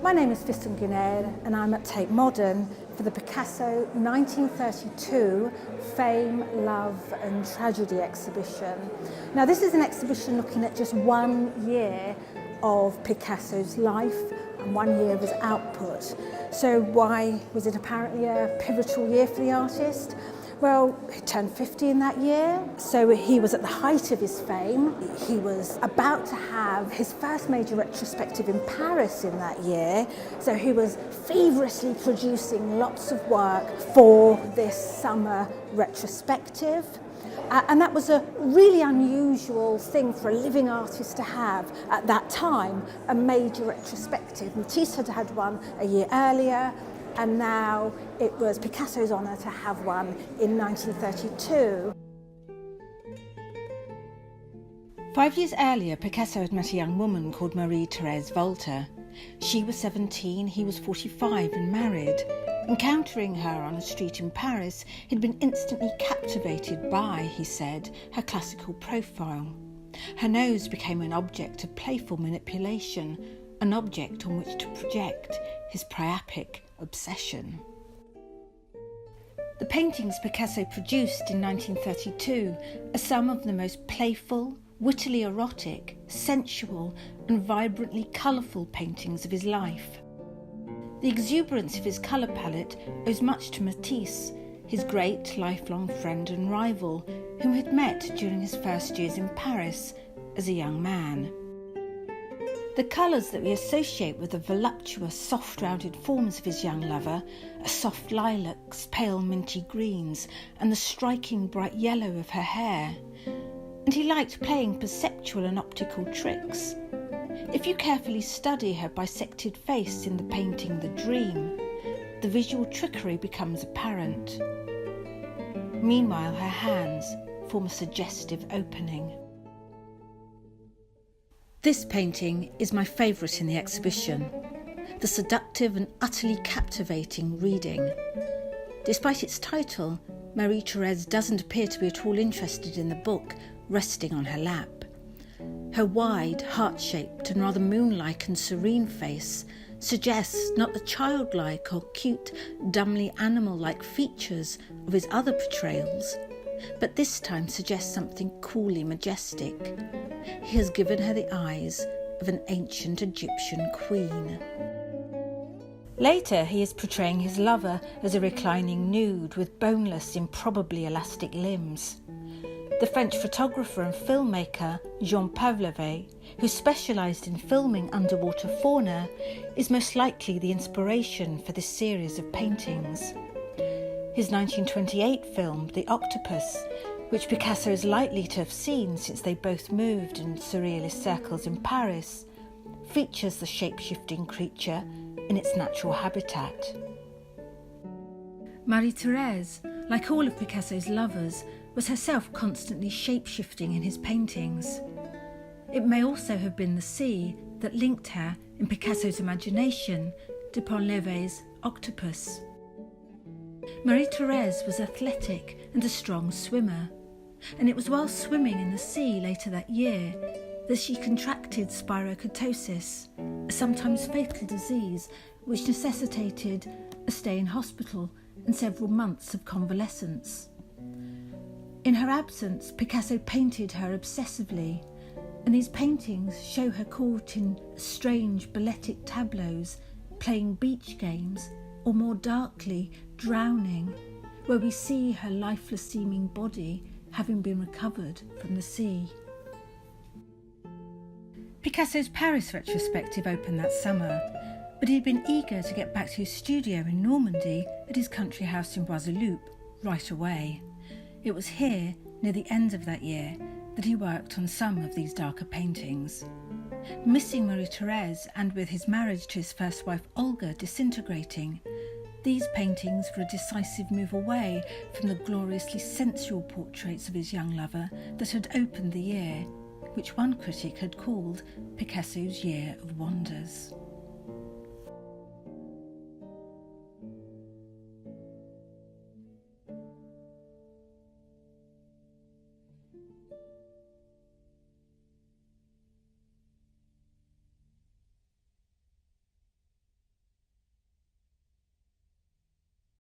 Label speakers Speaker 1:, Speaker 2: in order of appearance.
Speaker 1: My name is Fiston Guinel and I'm at Tate Modern for the Picasso 1932 Fame, Love and Tragedy exhibition. Now this is an exhibition looking at just 1 year of Picasso's life and 1 year of his output. So why was it apparently a pivotal year for the artist? Well, he turned 50 in that year, so he was at the height of his fame. He was about to have his first major retrospective in Paris in that year, so he was feverishly producing lots of work for this summer retrospective. And that was a really unusual thing for a living artist to have at that time, a major retrospective. Matisse had had one a year earlier, and now it was Picasso's honour to have one in 1932.
Speaker 2: 5 years earlier, Picasso had met a young woman called Marie Thérèse Walter. She was 17, he was 45 and married. Encountering her on a street in Paris, he'd been instantly captivated by, he said, her classical profile. Her nose became an object of playful manipulation, an object on which to project his priapic obsession. The paintings Picasso produced in 1932 are some of the most playful, wittily erotic, sensual and vibrantly colourful paintings of his life. The exuberance of his colour palette owes much to Matisse, his great lifelong friend and rival, whom he had met during his first years in Paris as a young man. The colours that we associate with the voluptuous, soft-rounded forms of his young lover are soft lilacs, pale minty greens, and the striking bright yellow of her hair. And he liked playing perceptual and optical tricks. If you carefully study her bisected face in the painting The Dream, the visual trickery becomes apparent. Meanwhile, her hands form a suggestive opening. This painting is my favourite in the exhibition, the seductive and utterly captivating Reading. Despite its title, Marie Thérèse doesn't appear to be at all interested in the book resting on her lap. Her wide, heart-shaped and rather moon-like and serene face suggests not the childlike or cute, dumbly animal-like features of his other portrayals, but this time suggests something coolly majestic. He has given her the eyes of an ancient Egyptian queen. Later, he is portraying his lover as a reclining nude with boneless, improbably elastic limbs. The French photographer and filmmaker Jean Pavlovet, who specialised in filming underwater fauna, is most likely the inspiration for this series of paintings. His 1928 film, The Octopus, which Picasso is likely to have seen since they both moved in surrealist circles in Paris, features the shape-shifting creature in its natural habitat. Marie Thérèse, like all of Picasso's lovers, was herself constantly shape-shifting in his paintings. It may also have been the sea that linked her, in Picasso's imagination, to Pont-Levé's Octopus. Marie Thérèse was athletic and a strong swimmer, and it was while swimming in the sea later that year that she contracted spirochetosis, a sometimes fatal disease which necessitated a stay in hospital and several months of convalescence. In her absence, Picasso painted her obsessively, and these paintings show her caught in strange balletic tableaus, playing beach games, or more darkly, drowning, where we see her lifeless-seeming body having been recovered from the sea. Picasso's Paris retrospective opened that summer, but he'd been eager to get back to his studio in Normandy at his country house in Boiseloup right away. It was here, near the end of that year, that he worked on some of these darker paintings. Missing Marie Thérèse and with his marriage to his first wife Olga disintegrating, these paintings were a decisive move away from the gloriously sensual portraits of his young lover that had opened the year, which one critic had called Picasso's Year of Wonders.